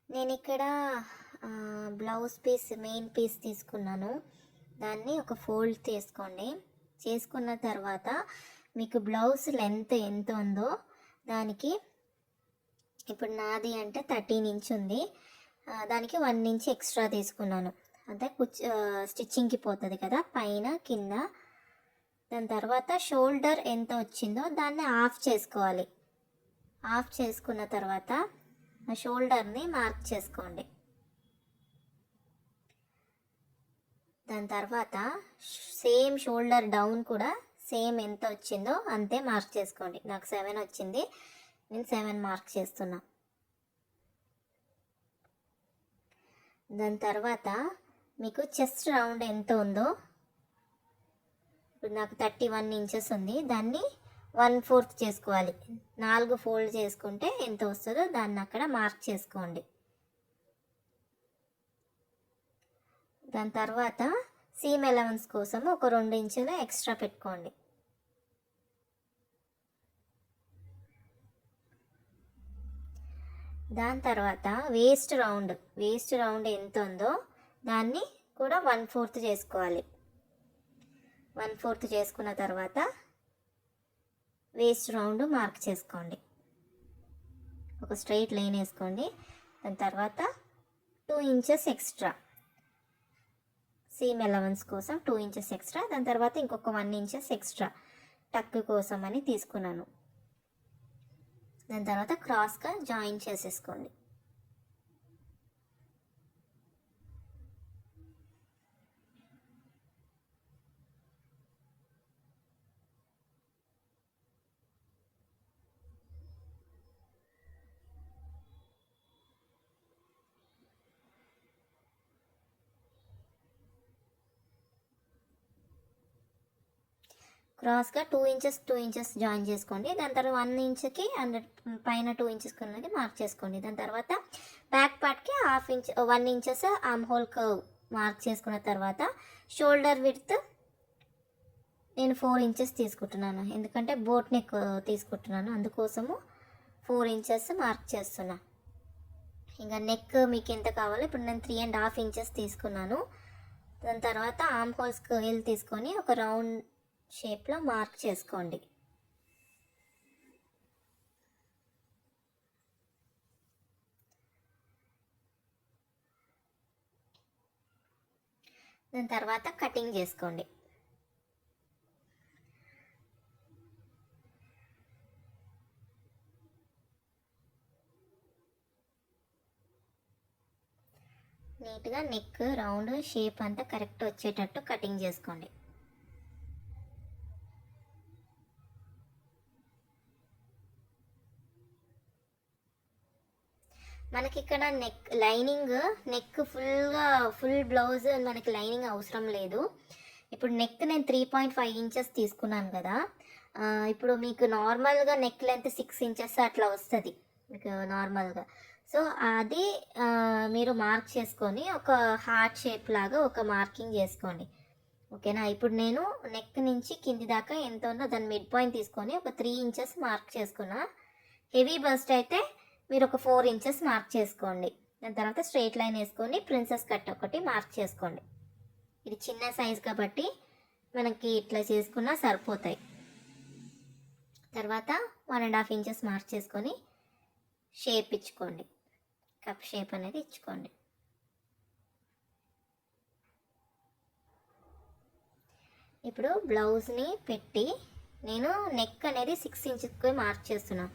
నేను ఇక్కడ blouse piece main piece తీసుకున్నాను. దాన్ని ఒక ఫోల్డ్ చేసుకోండి. చేసుకున్న తర్వాత మీకు బ్లౌజ్ లెంత్ ఎంత ఉందో దానికి, ఇప్పుడు నాది అంటే 13 ఇంచ్ ఉంది, దానికి 1 ఇంచ్ ఎక్స్ట్రా తీసుకున్నాను. అంటే స్టిచ్చింగ్కి పోతుంది కదా పైన కింద. దాని తర్వాత షోల్డర్ ఎంత వచ్చిందో దాన్ని ఆఫ్ చేసుకోవాలి. ఆఫ్ చేసుకున్న తర్వాత ఆ షోల్డర్ని మార్క్ చేసుకోండి. దాని తర్వాత సేమ్ షోల్డర్ డౌన్ కూడా సేమ్ ఎంత వచ్చిందో అంతే మార్క్ చేసుకోండి. నాకు 7 వచ్చింది, నేను 7 మార్క్ చేస్తున్నా. దాని తర్వాత మీకు చెస్ట్ రౌండ్ ఎంత ఉందో, ఇప్పుడు నాకు 31 ఇంచెస్ ఉంది, దాన్ని 1/4 చేసుకోవాలి. 4 ఫోల్డ్ చేసుకుంటే ఎంత వస్తుందో దాన్ని అక్కడ మార్క్ చేసుకోండి. దాని తర్వాత సీమ్ అలవెన్స్ కోసం ఒక 2 ఇంచులు ఎక్స్ట్రా పెట్టుకోండి. దాని తర్వాత వేస్ట్ రౌండ్ ఎంత ఉందో దాన్ని కూడా 1/4 చేసుకోవాలి. 1/4 చేసుకున్న తర్వాత వేస్ట్ రౌండ్ మార్క్ చేసుకోండి. ఒక స్ట్రైట్ లైన్ వేసుకోండి. దాని తర్వాత 2 ఇంచెస్ ఎక్స్ట్రా సీమ్ అలవెన్స్ కోసం 2 ఇంచెస్ ఎక్స్ట్రా. దాని తర్వాత ఇంకొక 1 ఇంచెస్ ఎక్స్ట్రా టక్ కోసం అని తీసుకున్నాను. దాని తర్వాత క్రాస్గా జాయిన్ చేసేసుకోండి. క్రాస్గా 2 ఇంచెస్ జాయిన్ చేసుకోండి. దాని తర్వాత 1 ఇంచ్కి అండ్ పైన 2 ఇంచెస్ ఉన్నది మార్క్ చేసుకోండి. దాని తర్వాత బ్యాక్ పార్ట్కి 1 inches arm hole curve mark చేసుకున్న తర్వాత షోల్డర్ విడ్త్ నేను 4 ఇంచెస్ తీసుకుంటున్నాను, ఎందుకంటే బోట్ నెక్ తీసుకుంటున్నాను, అందుకోసము 4 ఇంచెస్ మార్క్ చేస్తున్నా. ఇంకా నెక్ మీకు ఎంత కావాలో, ఇప్పుడు నేను 3.5 ఇంచెస్ తీసుకున్నాను. దాని తర్వాత ఆర్మ్ హోల్ స్కేల్ తీసుకొని ఒక రౌండ్ షేప్లో మార్క్ చేసుకోండి. దాని తర్వాత కటింగ్ చేసుకోండి. నీట్గా నెక్ రౌండ్ షేప్ అంతా కరెక్ట్ వచ్చేటట్టు కటింగ్ చేసుకోండి. మనకి ఇక్కడ నెక్ ఫుల్ బ్లౌజ్ మనకి లైనింగ్ అవసరం లేదు. ఇప్పుడు నెక్ నేను 3.5 ఇంచెస్ తీసుకున్నాను కదా, ఇప్పుడు మీకు నార్మల్గా నెక్ లెంత్ 6 ఇంచెస్ అట్లా వస్తుంది మీకు నార్మల్గా. సో అది మీరు మార్క్ చేసుకొని ఒక హార్ట్ షేప్ లాగా ఒక మార్కింగ్ చేసుకోండి. ఓకేనా. ఇప్పుడు నేను నెక్ నుంచి కింది దాకా ఎంత ఉందో దాని మిడ్ పాయింట్ తీసుకొని ఒక 3 ఇంచెస్ మార్క్ చేసుకున్నా. హెవీ బస్ట్ అయితే మీరు ఒక 4 ఇంచెస్ మార్క్ చేసుకోండి. దాని తర్వాత స్ట్రైట్ లైన్ వేసుకొని ప్రిన్సెస్ కట్ ఒకటి మార్క్ చేసుకోండి. ఇది చిన్న సైజ్ కాబట్టి మనకి ఇట్లా చేసుకున్నా సరిపోతాయి. తర్వాత 1.5 ఇంచెస్ మార్క్ చేసుకొని షేప్ ఇచ్చుకోండి, కప్ షేప్ అనేది ఇచ్చుకోండి. ఇప్పుడు బ్లౌజ్ని పెట్టి నేను నెక్ అనేది 6 ఇంచెస్కి మార్క్ చేస్తున్నాను.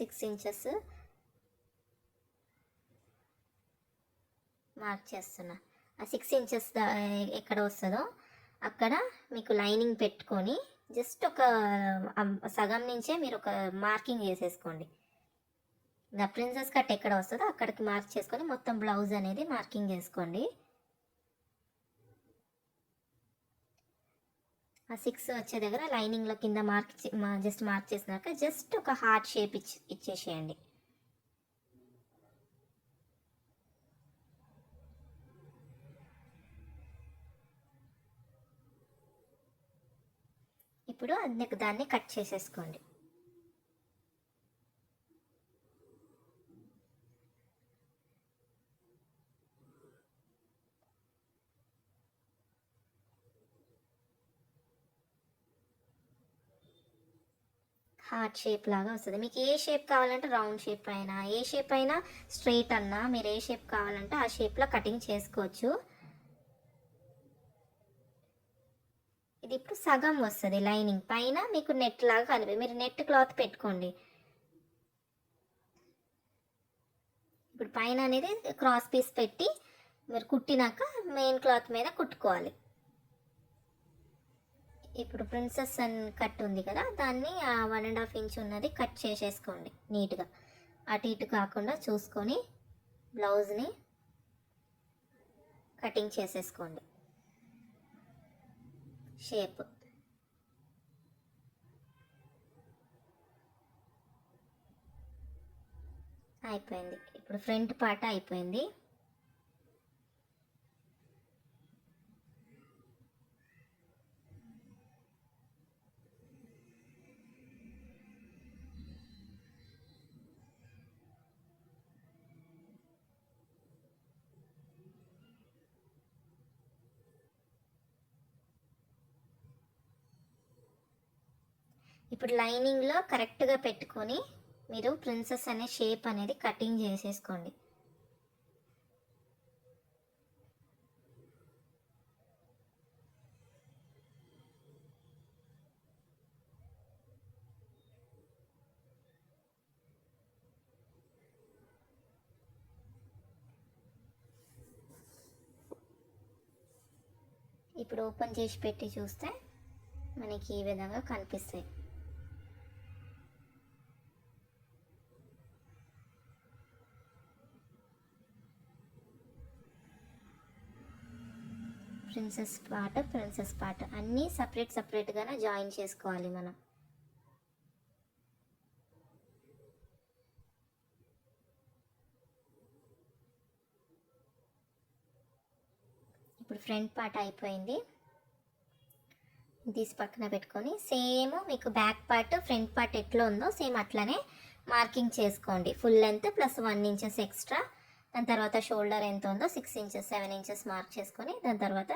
6 ఇంచెస్ మార్క్ చేస్తున్నా. ఆ 6 ఇంచెస్ ఎక్కడ వస్తుందో అక్కడ మీకు లైనింగ్ పెట్టుకొని జస్ట్ ఒక సగం నుంచే మీరు ఒక మార్కింగ్ వేసేసుకోండి. నా ప్రిన్సెస్ కట్ ఎక్కడ వస్తుందో అక్కడికి మార్క్ చేసుకొని మొత్తం బ్లౌజ్ అనేది మార్కింగ్ వేసుకోండి. ఆ 6 వచ్చే దగ్గర లైనింగ్లో కింద జస్ట్ మార్క్ చేసినాక జస్ట్ ఒక హార్ట్ షేప్ ఇచ్చేసేయండి. ఇప్పుడు దాన్ని కట్ చేసేసుకోండి. హార్ట్ షేప్ లాగా వస్తుంది. మీకు ఏ షేప్ కావాలంటే రౌండ్ షేప్ అయినా, ఏ షేప్ అయినా స్ట్రైట్ అన్నా, మీరు ఏ షేప్ కావాలంటే ఆ షేప్లో కటింగ్ చేసుకోవచ్చు. ఇది ఇప్పుడు సగం వస్తుంది లైనింగ్ పైన, మీకు నెట్ లాగా కనిపి మీరు నెట్ క్లాత్ పెట్టుకోండి. ఇప్పుడు పైన అనేది క్రాస్ పీస్ పెట్టి మీరు కుట్టినాక మెయిన్ క్లాత్ మీద కుట్టుకోవాలి. ఇప్పుడు ప్రిన్సెస్ కట్ ఉంది కదా, దాన్ని 1.5 ఇంచ్ ఉన్నది కట్ చేసేసుకోండి నీట్గా. అటు ఇటు కాకుండా చూసుకొని బ్లౌజ్ని కటింగ్ చేసేసుకోండి షేప్. అయిపోయింది. ఇప్పుడు ఫ్రంట్ పార్ట్ అయిపోయింది. ఇప్పుడు లైనింగ్లో కరెక్ట్గా పెట్టుకొని మీరు ప్రిన్సెస్ అనే షేప్ అనేది కటింగ్ చేసేసుకోండి. ఇప్పుడు ఓపెన్ చేసి పెట్టి చూస్తే మనకి ఈ విధంగా కనిపిస్తాయి. ప్రిన్సెస్ పార్ట్ అన్నీ సపరేట్గానే జాయిన్ చేసుకోవాలి మనం. ఇప్పుడు ఫ్రంట్ పార్ట్ అయిపోయింది. తీసి పక్కన పెట్టుకొని సేమ్ మీకు బ్యాక్ పార్ట్ ఫ్రంట్ పార్ట్ ఎట్లా ఉందో సేమ్ అట్లనే మార్కింగ్ చేసుకోండి. Full length plus 1 inches extra. దాని తర్వాత షోల్డర్ ఎంత ఉందో 6 ఇంచెస్ 7 ఇంచెస్ మార్క్ చేసుకొని, దాని తర్వాత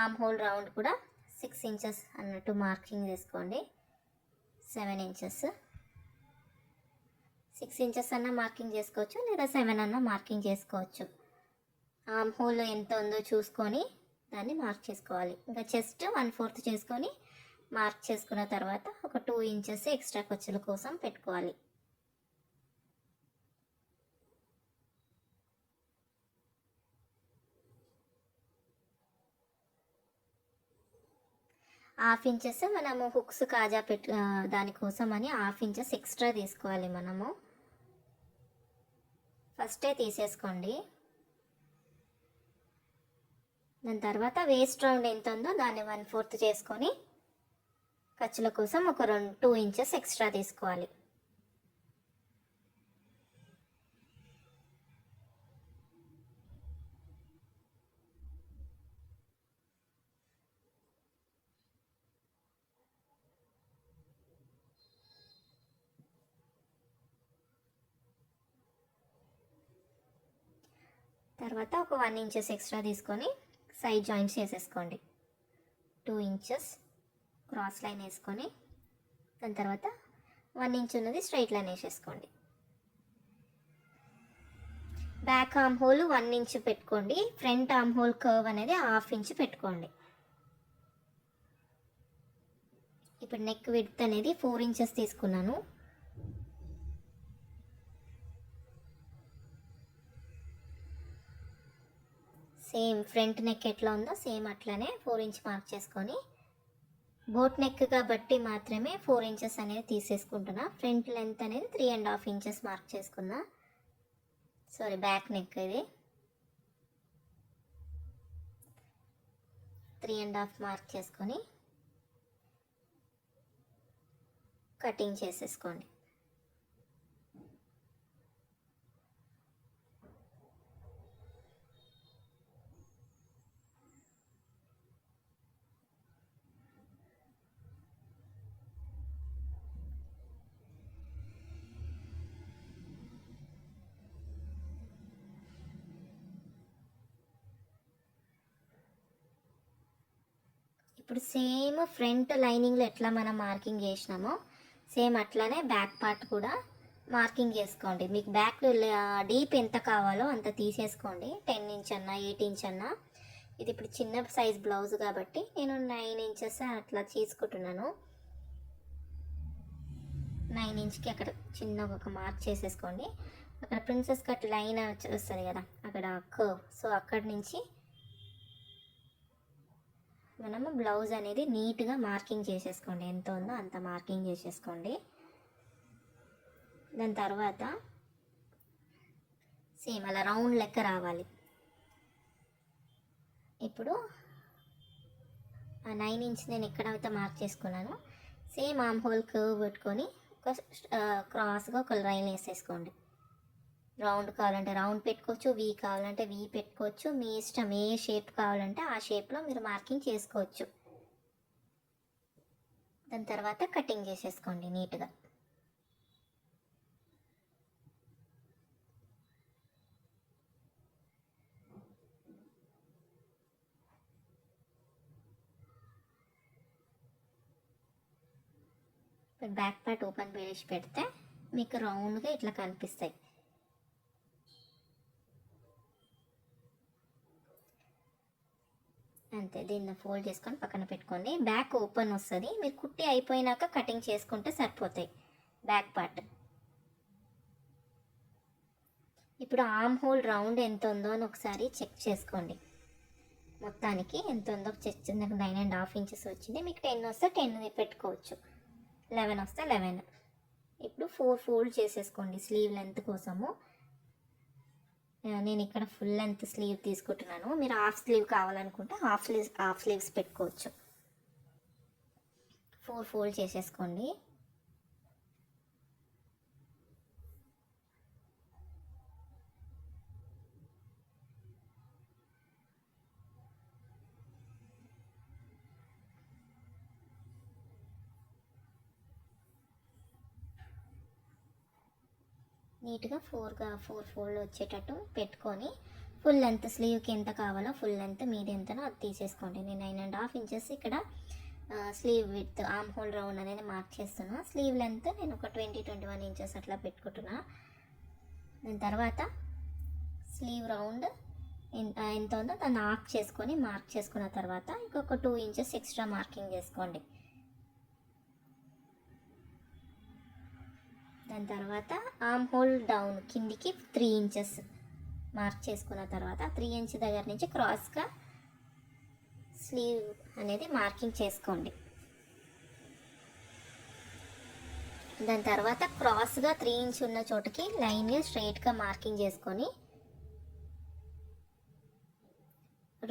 ఆర్మ్ హోల్ రౌండ్ కూడా 6 ఇంచెస్ అన్నట్టు మార్కింగ్ చేసుకోండి. 7 ఇంచెస్ 6 ఇంచెస్ అన్న మార్కింగ్ చేసుకోవచ్చు, లేదా 7 అన్న మార్కింగ్ చేసుకోవచ్చు. ఆర్మ్ హోల్ ఎంత ఉందో చూసుకొని దాన్ని మార్క్ చేసుకోవాలి. ఇంకా చెస్ట్ 1/4 చేసుకొని మార్క్ చేసుకున్న తర్వాత ఒక 2 ఇంచెస్ ఎక్స్ట్రా ఖర్చుల కోసం పెట్టుకోవాలి. హాఫ్ ఇంచెస్ మనము హుక్స్ కాజా దానికోసం అని 1/2 ఇంచెస్ ఎక్స్ట్రా తీసుకోవాలి. మనము ఫస్టే తీసేసుకోండి. దాని తర్వాత వేస్ట్ రౌండ్ ఎంత ఉందో దాన్ని 1/4 చేసుకొని ఖర్చుల కోసం ఒక 2 ఇంచెస్ ఎక్స్ట్రా తీసుకోవాలి. తర్వాత ఒక 1 ఇంచెస్ ఎక్స్ట్రా తీసుకొని సైడ్ జాయింట్స్ చేసేసుకోండి. 2 ఇంచెస్ క్రాస్ లైన్ వేసుకొని దాని తర్వాత 1 ఇంచ్ ఉన్నది స్ట్రైట్ లైన్ వేసేసుకోండి. బ్యాక్ ఆర్మ్ హోల్ 1 ఇంచ్ పెట్టుకోండి. ఫ్రంట్ ఆర్మ్ హోల్ కర్వ్ అనేది 1/2 ఇంచ్ పెట్టుకోండి. ఇప్పుడు నెక్ విడ్త్ అనేది 4 ఇంచెస్ తీసుకున్నాను. సేమ్ ఫ్రంట్ నెక్ ఎట్లా ఉందో సేమ్ అట్లానే 4 ఇంచ్ మార్క్ చేసుకొని, బోట్ నెక్ కాబట్టి మాత్రమే 4 ఇంచెస్ అనేది తీసేసుకుంటున్నా. ఫ్రంట్ లెంత్ అనేది 3.5 ఇంచెస్ మార్క్ చేసుకున్నా. సారీ, బ్యాక్ నెక్ ఇది 3.5 మార్క్ చేసుకొని కటింగ్ చేసేసుకోండి. ఇప్పుడు సేమ్ ఫ్రంట్ లైనింగ్లో ఎట్లా మనం మార్కింగ్ చేసినామో సేమ్ అట్లానే బ్యాక్ పార్ట్ కూడా మార్కింగ్ చేసుకోండి. మీకు బ్యాక్ డీప్ ఎంత కావాలో అంత తీసేసుకోండి. 10 ఇంచ్ అన్నా 8 ఇంచ్ అన్నా. ఇది ఇప్పుడు చిన్న సైజ్ బ్లౌజ్ కాబట్టి నేను 9 ఇంచెస్ అట్లా తీసుకుంటున్నాను. 9 ఇంచ్కి అక్కడ చిన్న ఒక మార్క్ చేసేసుకోండి. అక్కడ ప్రిన్సెస్ కట్ లైన్ వస్తుంది కదా, అక్కడ కర్వ్, సో అక్కడి నుంచి మనము బ్లౌజ్ అనేది నీట్గా మార్కింగ్ చేసేసుకోండి. ఎంత ఉందో అంత మార్కింగ్ చేసేసుకోండి. దాని తర్వాత సేమ్ అలా రౌండ్ లెక్క రావాలి. ఇప్పుడు ఆ 9 ఇంచ్ నేను ఎక్కడైతే మార్క్ చేసుకున్నానో సేమ్ ఆర్మ్ హోల్ కర్వ్ పెట్టుకొని ఒక క్రాస్గా ఒక లైన్ వేసేసుకోండి. రౌండ్ కావాలంటే రౌండ్ పెట్టుకోవచ్చు, వీ కావాలంటే వీ పెట్టుకోవచ్చు. మీ ఇష్టం, ఏ షేప్ కావాలంటే ఆ షేప్లో మీరు మార్కింగ్ చేసుకోవచ్చు. దాని తర్వాత కటింగ్ చేసేసుకోండి నీట్గా. బ్యాక్ పార్ట్ ఓపెన్ చేసి పెడితే మీకు రౌండ్గా ఇట్లా కనిపిస్తాయి. అంతే, దీన్ని ఫోల్డ్ చేసుకొని పక్కన పెట్టుకోండి. బ్యాక్ ఓపెన్ వస్తుంది. మీరు కుట్టి అయిపోయినాక కటింగ్ చేసుకుంటే సరిపోతాయి బ్యాక్ పార్ట్. ఇప్పుడు ఆర్మ్ హోల్ రౌండ్ ఎంత ఉందో అని ఒకసారి చెక్ చేసుకోండి. మొత్తానికి ఎంత ఉందో చెక్ చేసి, నాకు 9.5 ఇంచెస్ వచ్చింది. మీకు 10 వస్తే 10 పెట్టుకోవచ్చు, 11 వస్తే 11. ఇప్పుడు 4 ఫోల్డ్ చేసేసుకోండి స్లీవ్ లెంత్ కోసము. నేను ఇక్కడ ఫుల్ లెంత్ స్లీవ్ తీసుకుంటున్నాను. మీరు హాఫ్ స్లీవ్ కావాలనుకుంటే హాఫ్ స్లీవ్స్ పెట్టుకోవచ్చు. 4 ఫోల్డ్ చేసేసుకోండి. నీట్గా 4 ఫోల్డ్ వచ్చేటట్టు పెట్టుకొని ఫుల్ లెంత్ స్లీవ్కి ఎంత కావాలో ఫుల్ లెంత్ మీది ఎంతనో అది తీసేసుకోండి. నేను 9.5 ఇంచెస్ ఇక్కడ sleeve with arm hole round అనేది మార్క్ చేస్తున్నా. స్లీవ్ లెంత్ నేను ఒక 20-21 ఇంచెస్ అట్లా పెట్టుకుంటున్నా. దాని తర్వాత స్లీవ్ రౌండ్ ఎంత ఉందో దాన్ని ఆఫ్ చేసుకొని మార్క్ చేసుకున్న తర్వాత ఇంకొక 2 ఇంచెస్ ఎక్స్ట్రా మార్కింగ్ చేసుకోండి. దాని తర్వాత ఆర్మ్ హోల్ డౌన్ కిందికి 3 ఇంచెస్ మార్క్ చేసుకున్న తర్వాత 3 ఇంచ్ దగ్గర నుంచి క్రాస్గా స్లీవ్ అనేది మార్కింగ్ చేసుకోండి. దాని తర్వాత క్రాస్గా 3 ఇంచ్ ఉన్న చోటుకి లైన్గా స్ట్రైట్గా మార్కింగ్ చేసుకొని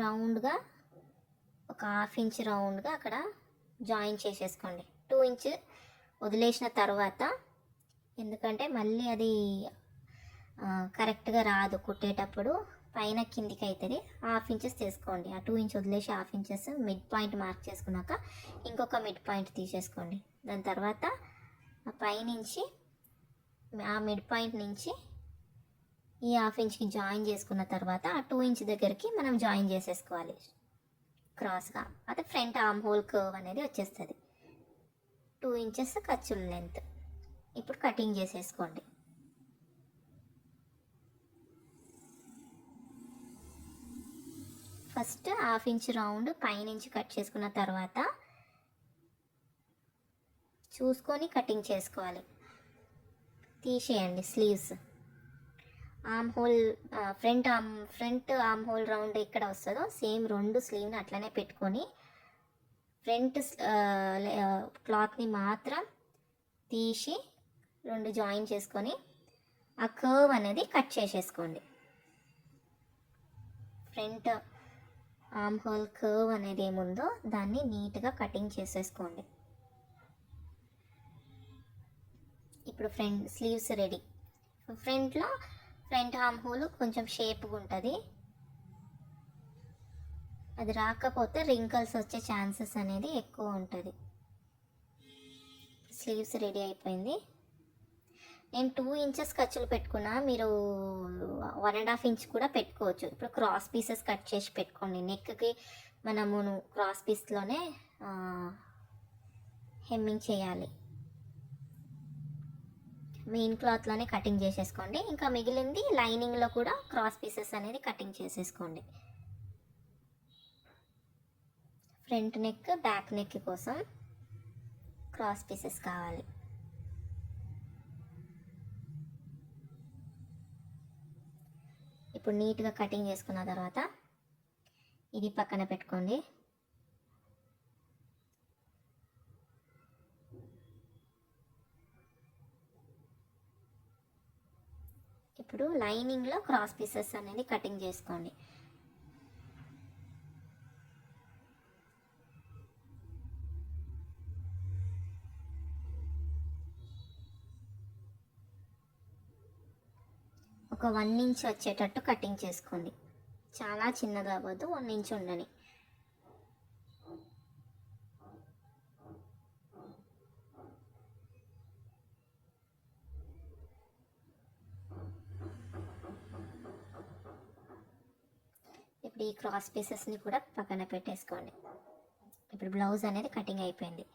రౌండ్గా ఒక 1/2 ఇంచ్ రౌండ్గా అక్కడ జాయిన్ చేసేసుకోండి. 2 ఇంచ్ వదిలేసిన తర్వాత, ఎందుకంటే మళ్ళీ అది కరెక్ట్గా రాదు కుట్టేటప్పుడు, పైన కిందికి అవుతుంది. 1/2 ఇంచెస్ తీసుకోండి. ఆ 2 ఇంచ్ వదిలేసి 1/2 ఇంచెస్ మిడ్ పాయింట్ మార్క్ చేసుకున్నాక ఇంకొక మిడ్ పాయింట్ తీసేసుకోండి. దాని తర్వాత ఆ పైనుంచి ఆ మిడ్ పాయింట్ నుంచి ఈ 1/2 ఇంచ్కి జాయిన్ చేసుకున్న తర్వాత ఆ 2 ఇంచ్ దగ్గరికి మనం జాయిన్ చేసేసుకోవాలి క్రాస్గా. అది ఫ్రంట్ ఆర్మ్ హోల్ కర్వ్ అనేది వచ్చేస్తుంది. 2 ఇంచెస్ ఖర్చుల లెంత్. ఇప్పుడు కటింగ్ చేసేసుకోండి. ఫస్ట్ 1/2 ఇంచ్ రౌండ్ పైనుంచి కట్ చేసుకున్న తర్వాత చూసుకొని కటింగ్ చేసుకోవాలి. తీసేయండి sleeves. Arm whole front arm hole round ఎక్కడ వస్తుందో సేమ్ 2 స్లీవ్ని అట్లనే పెట్టుకొని ఫ్రంట్ క్లాత్ని మాత్రం తీసి 2 జాయిన్ చేసుకొని ఆ కర్వ్ అనేది కట్ చేసేసుకోండి. ఫ్రంట్ ఆర్మ్ హోల్ కర్వ్ అనేది ఏముందో దాన్ని నీట్గా కటింగ్ చేసేసుకోండి. ఇప్పుడు sleeves ready. Front arm whole కొంచెం షేప్గా ఉంటుంది. అది రాకపోతే రింకల్స్ వచ్చే ఛాన్సెస్ అనేది ఎక్కువ ఉంటుంది. స్లీవ్స్ రెడీ అయిపోయింది. నేను 2 ఇంచెస్ ఖర్చులు పెట్టుకున్నా, మీరు 1.5 ఇంచ్ కూడా పెట్టుకోవచ్చు. ఇప్పుడు క్రాస్ పీసెస్ కట్ చేసి పెట్టుకోండి. నెక్కి మనము క్రాస్ పీస్లోనే హెమ్మింగ్ చేయాలి. మెయిన్ క్లాత్లోనే కటింగ్ చేసేసుకోండి. ఇంకా మిగిలింది లైనింగ్లో కూడా క్రాస్ పీసెస్ అనేది కటింగ్ చేసేసుకోండి. ఫ్రంట్ నెక్ బ్యాక్ నెక్ కోసం క్రాస్ పీసెస్ కావాలి. ఇప్పుడు నీట్గా కటింగ్ చేసుకున్న తర్వాత ఇది పక్కన పెట్టుకోండి. ఇప్పుడు లైనింగ్లో క్రాస్ పీసెస్ అనేది కటింగ్ చేసుకోండి. ఒక 1 ఇంచ్ వచ్చేటట్టు కటింగ్ చేసుకోండి. చాలా చిన్నగా అవ్వద్దు, 1 ఇంచ్ ఉండని. ఇప్పుడు ఈ క్రాస్ పీసెస్ని కూడా పక్కన పెట్టేసుకోండి. ఇప్పుడు బ్లౌజ్ అనేది కటింగ్ అయిపోయింది.